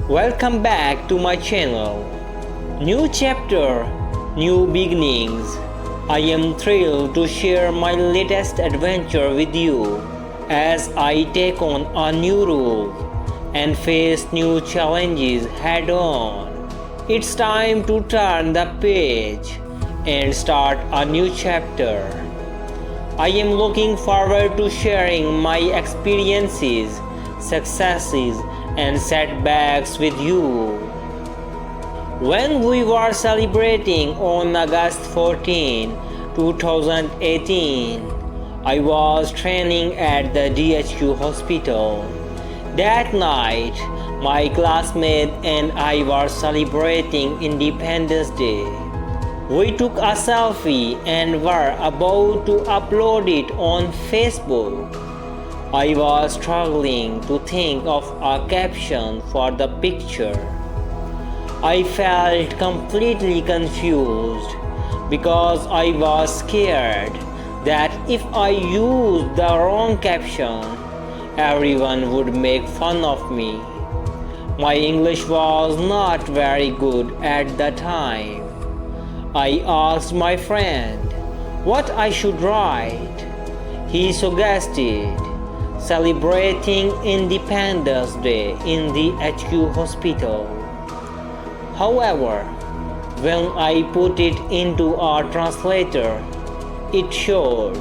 Welcome back to my channel. New chapter, new beginnings. I am thrilled to share my latest adventure with you as I take on a new role and face new challenges head on. It's time to turn the page and start a new chapter. I am looking forward to sharing my experiences, successes, and setbacks with you. When we were celebrating on August 14, 2018, I was training at the DHQ hospital. That night, my classmate and I were celebrating Independence Day. We took a selfie and were about to upload it on Facebook. I was struggling to think of a caption for the picture. I felt completely confused because I was scared that if I used the wrong caption, everyone would make fun of me. My English was not very good at the time. I asked my friend what I should write. He suggested celebrating Independence Day in the HQ hospital. However, when I put it into a translator, it showed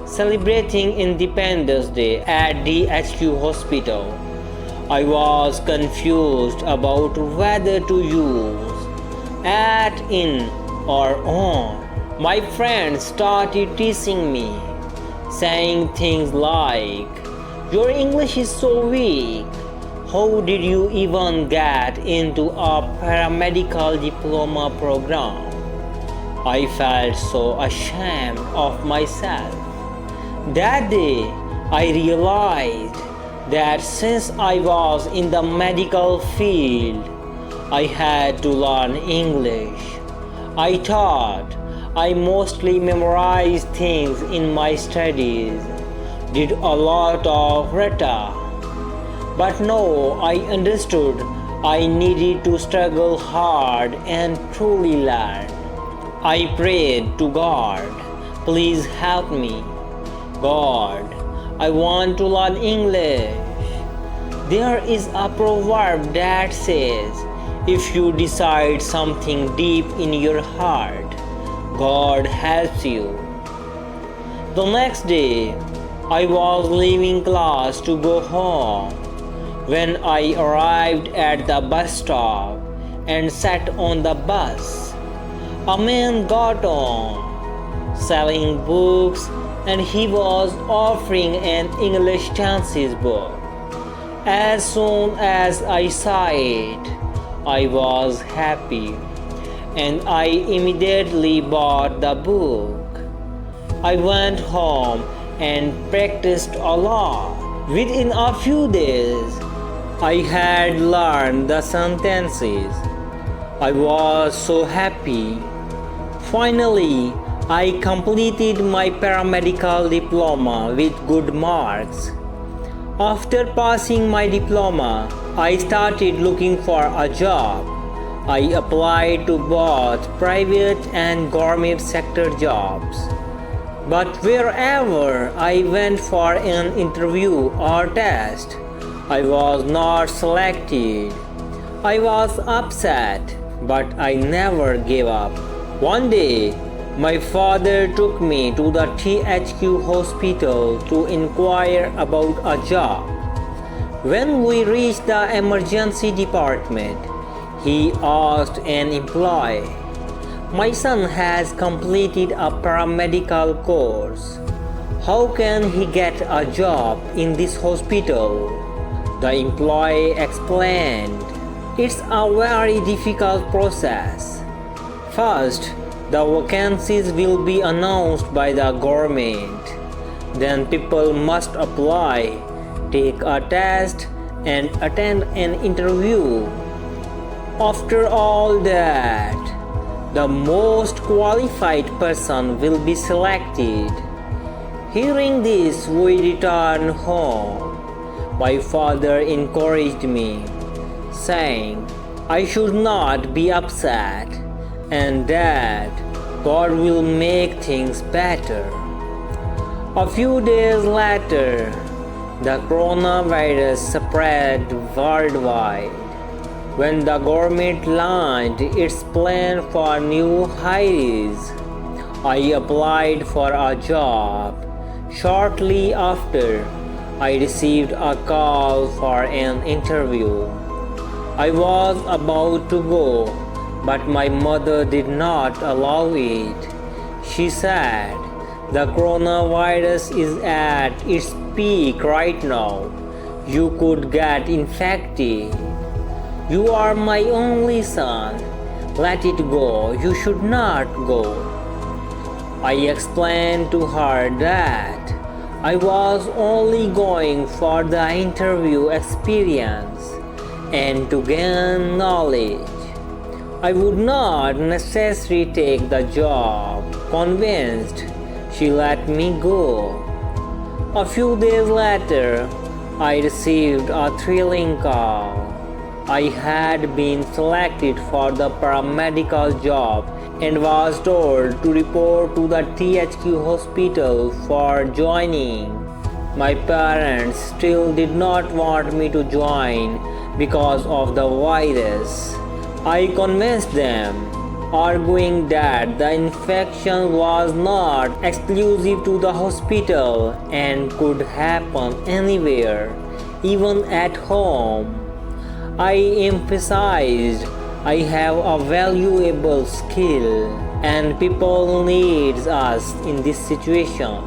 celebrating Independence Day at the HQ hospital. I was confused about whether to use at, in, or on. My friends started teasing me, saying things like, "Your English is so weak. How did you even get into a paramedical diploma program?" I felt so ashamed of myself. That day, I realized that since I was in the medical field, I had to learn English. I thought I mostly memorized things in my studies, did a lot of rhetoric. But no, I understood I needed to struggle hard and truly learn. I prayed to God, "Please help me. God, I want to learn English." There is a proverb that says, if you decide something deep in your heart, God helps you. The next day, I was leaving class to go home. When I arrived at the bus stop and sat on the bus, a man got on, selling books, and he was offering an English chances book. As soon as I saw it, I was happy, and I immediately bought the book. I went home and practiced a lot. Within a few days, I had learned the sentences. I was so happy. Finally, I completed my paramedical diploma with good marks. After passing my diploma, I started looking for a job. I applied to both private and government sector jobs. But wherever I went for an interview or test, I was not selected. I was upset, but I never gave up. One day, my father took me to the THQ hospital to inquire about a job. When we reached the emergency department, he asked an employee, "My son has completed a paramedical course. How can he get a job in this hospital?" The employee explained, "It's a very difficult process. First, the vacancies will be announced by the government. Then people must apply, take a test, and attend an interview. After all that, the most qualified person will be selected." Hearing this, we returned home. My father encouraged me, saying I should not be upset and that God will make things better. A few days later, the coronavirus spread worldwide. When the government launched its plan for new hires, I applied for a job. Shortly after, I received a call for an interview. I was about to go, but my mother did not allow it. She said, "The coronavirus is at its peak right now. You could get infected. You are my only son. Let it go. You should not go." I explained to her that I was only going for the interview experience and to gain knowledge. I would not necessarily take the job. Convinced, she let me go. A few days later, I received a thrilling call. I had been selected for the paramedical job and was told to report to the THQ hospital for joining. My parents still did not want me to join because of the virus. I convinced them, arguing that the infection was not exclusive to the hospital and could happen anywhere, even at home. I emphasized I have a valuable skill and people need us in this situation.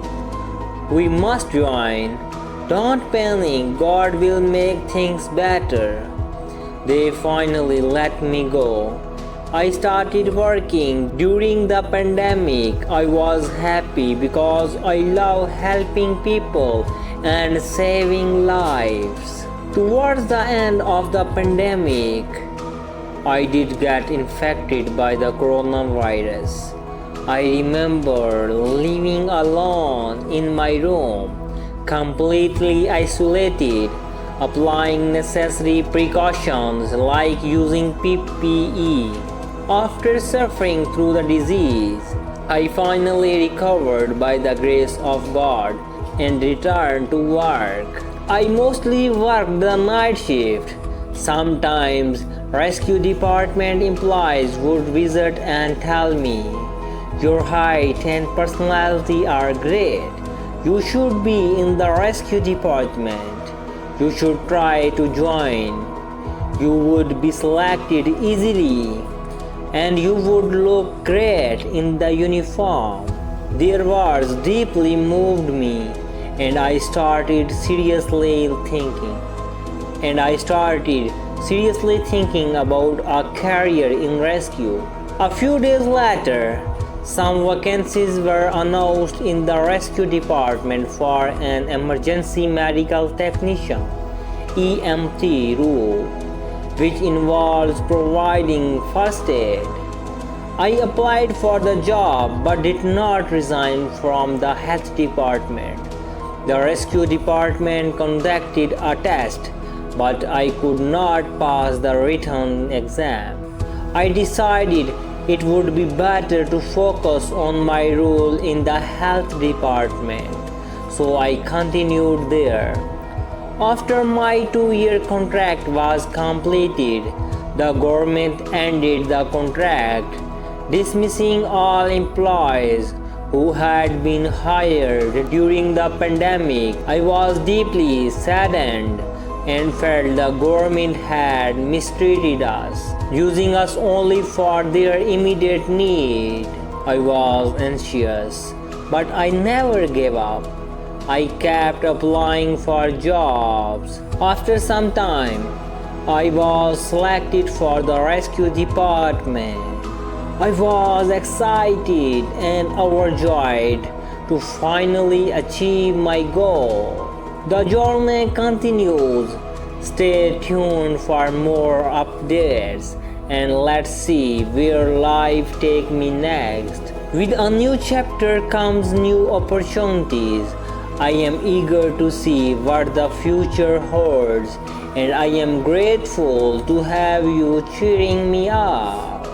We must join. Don't panic, God will make things better. They finally let me go. I started working during the pandemic. I was happy because I love helping people and saving lives. Towards the end of the pandemic, I did get infected by the coronavirus. I remember living alone in my room, completely isolated, applying necessary precautions like using PPE. After suffering through the disease, I finally recovered by the grace of God and returned to work. I mostly worked the night shift. Sometimes rescue department employees would visit and tell me, "Your height and personality are great. You should be in the rescue department. You should try to join. You would be selected easily and you would look great in the uniform." Their words deeply moved me and I started seriously thinking about a career in rescue. A few days later, some vacancies were announced in the rescue department for an emergency medical technician (EMT) role, which involves providing first aid. I applied for the job but did not resign from the health department. The rescue department conducted a test, but I could not pass the written exam. I decided it would be better to focus on my role in the health department, so I continued there. After my 2-year contract was completed, the government ended the contract, dismissing all employees who had been hired during the pandemic. I was deeply saddened and felt the government had mistreated us, using us only for their immediate need. I was anxious, but I never gave up. I kept applying for jobs. After some time, I was selected for the rescue department. I was excited and overjoyed to finally achieve my goal. The journey continues. Stay tuned for more updates and let's see where life takes me next. With a new chapter comes new opportunities. I am eager to see what the future holds and I am grateful to have you cheering me up.